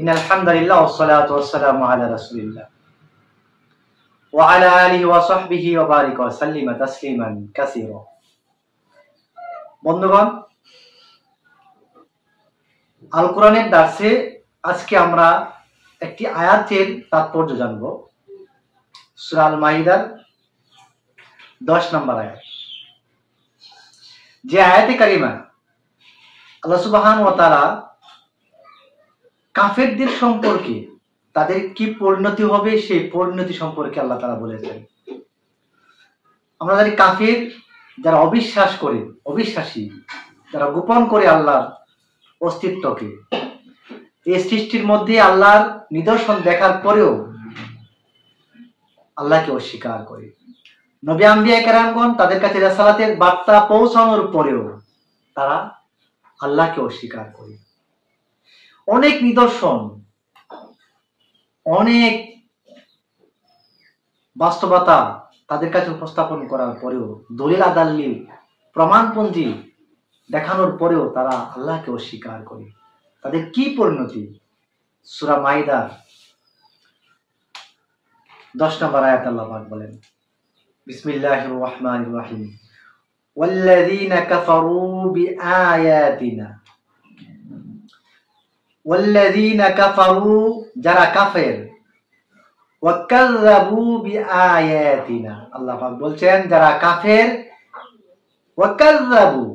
ইন্নাল হামদুলিল্লাহ ওয়াসসালাতু ওয়াসসালামু আলা রাসূলিল্লাহ ওয়া আলা আলিহি ওয়া সাহবিহি ওয়া বারিক ওয়া সাল্লিমা তাসলিমান কাসীরা। বন্ধুগণ, আল কোরআনের দার্সে আজকে আমরা একটি আয়াতের তাৎপর্য জানব। সূরা আল মাইদার 10 নম্বর আয়াত। যে আয়াতে কারিমা আল্লাহ সুবহানাহু ওয়া তাআলা কাফেরদের সম্পর্কে তাদের কি পরিণতি হবে সেই পরিণতি সম্পর্কে আল্লাহ তাআলা বলেছেন। আমরা জানি কাফের যারা অবিশ্বাস করে, অবিশ্বাসী, যারা গোপন করে আল্লাহর অস্তিত্বকে, এই সৃষ্টির মধ্যে আল্লাহর নিদর্শন দেখার পরেও আল্লাহকে অস্বীকার করে, নবী আম্বিয়া কেরামগণ তাদের কাছে রিসালাতের বার্তা পৌঁছানোর পরেও তারা আল্লাহকে অস্বীকার করে। অনেক নিদর্শন, অনেক বাস্তবতা তাদের কাছে উপস্থাপন করার পরেও, দলিল আদাল্লিল প্রমাণপঞ্জি দেখানোর পরেও তারা আল্লাহকে অস্বীকার করে। তাদের কি পরিণতি? সূরা মাইদার 10 নম্বর আয়াত আল্লাহ পাক বলেন, বিসমিল্লাহির রহমানির রহিম, ওয়াল্লাযীনা কাফারু বিআয়াতিনা, ওয়াল্লাযীনা কাফারু যারা কাফের, ওয়া কাযযাবু বিআয়াতিনা, আল্লাহ পাক বলছেন যারা কাফের, ওয়া কাযযাবু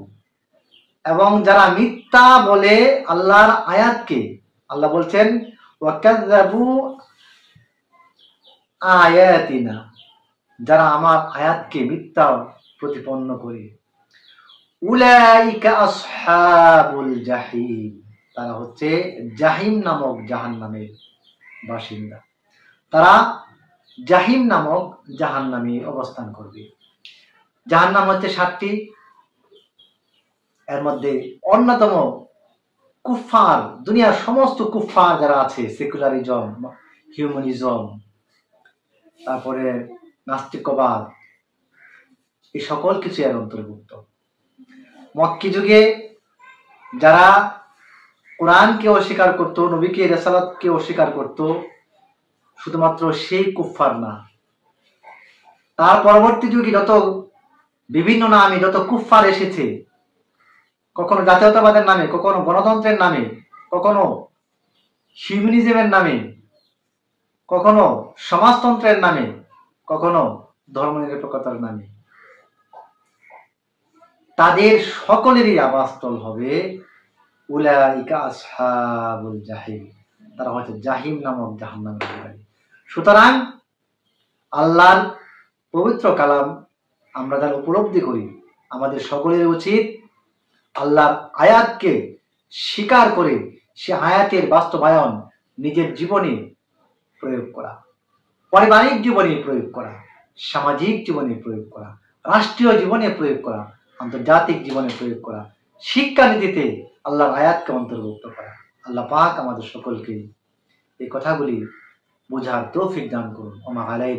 এবং যারা মিথ্যা বলে আল্লাহর আয়াতকে, আল্লাহ বলছেন ওয়া কাযযাবু আয়াতিনা, যারা আমার আয়াতকে মিথ্যা প্রতিপন্ন করে, উলাইকা আসহাবুল জাহিম, তারা হচ্ছে জাহিম নামক জাহান্নামের বাসিন্দা। তারা জাহিম নামক জাহান্নামে অবস্থান করবে। জাহান্নাম হচ্ছে 7টি, এর মধ্যে অন্যতম কুফফার, দুনিয়ার সমস্ত কুফফার যারা আছে, সেকুলারিজম, হিউম্যানিজম, তারপরে নাস্তিকবাদ, এই সকল কিছু এর অন্তর্ভুক্ত। মক্কি যুগে যারা কোরআনকে অস্বীকার করত, নবীকে, রিসালাতকে অস্বীকার করত, শুধুমাত্র সেই কুফফার না, তার পরবর্তী যুগে যত বিভিন্ন নামে যত কুফফার এসেছে, কখনো জাতীয়তাবাদের নামে, কখনো গণতন্ত্রের নামে, কখনো হিউম্যানিজমের নামে, কখনো সমাজতন্ত্রের নামে, কখনো ধর্মনিরপেক্ষতার নামে, তাদের সকলেরই আবাসস্থল হবে উলাইকা আসহাবুল জাহিম, তারা হচ্ছে জাহিম নামক জাহান্নামের অধিকারী। সুতরাং আল্লাহর পবিত্র কালাম আমরা যারা উপলব্ধি করি, আমাদের সকলের উচিত আল্লাহর আয়াতকে স্বীকার করে সে আয়াতের বাস্তবায়ন নিজের জীবনে প্রয়োগ করা, পারিবারিক জীবনে প্রয়োগ করা, সামাজিক জীবনে প্রয়োগ করা, রাষ্ট্রীয় জীবনে প্রয়োগ করা, আন্তর্জাতিক জীবনে প্রয়োগ করা, শিক্ষানীতিতে আল্লাহর আয়াতকে অন্তর্ভুক্ত করা। আল্লাহ পাক আমাদের সকলকে এই কথাগুলি বোঝার তৌফিক দান করুন। ওমা আলাইনা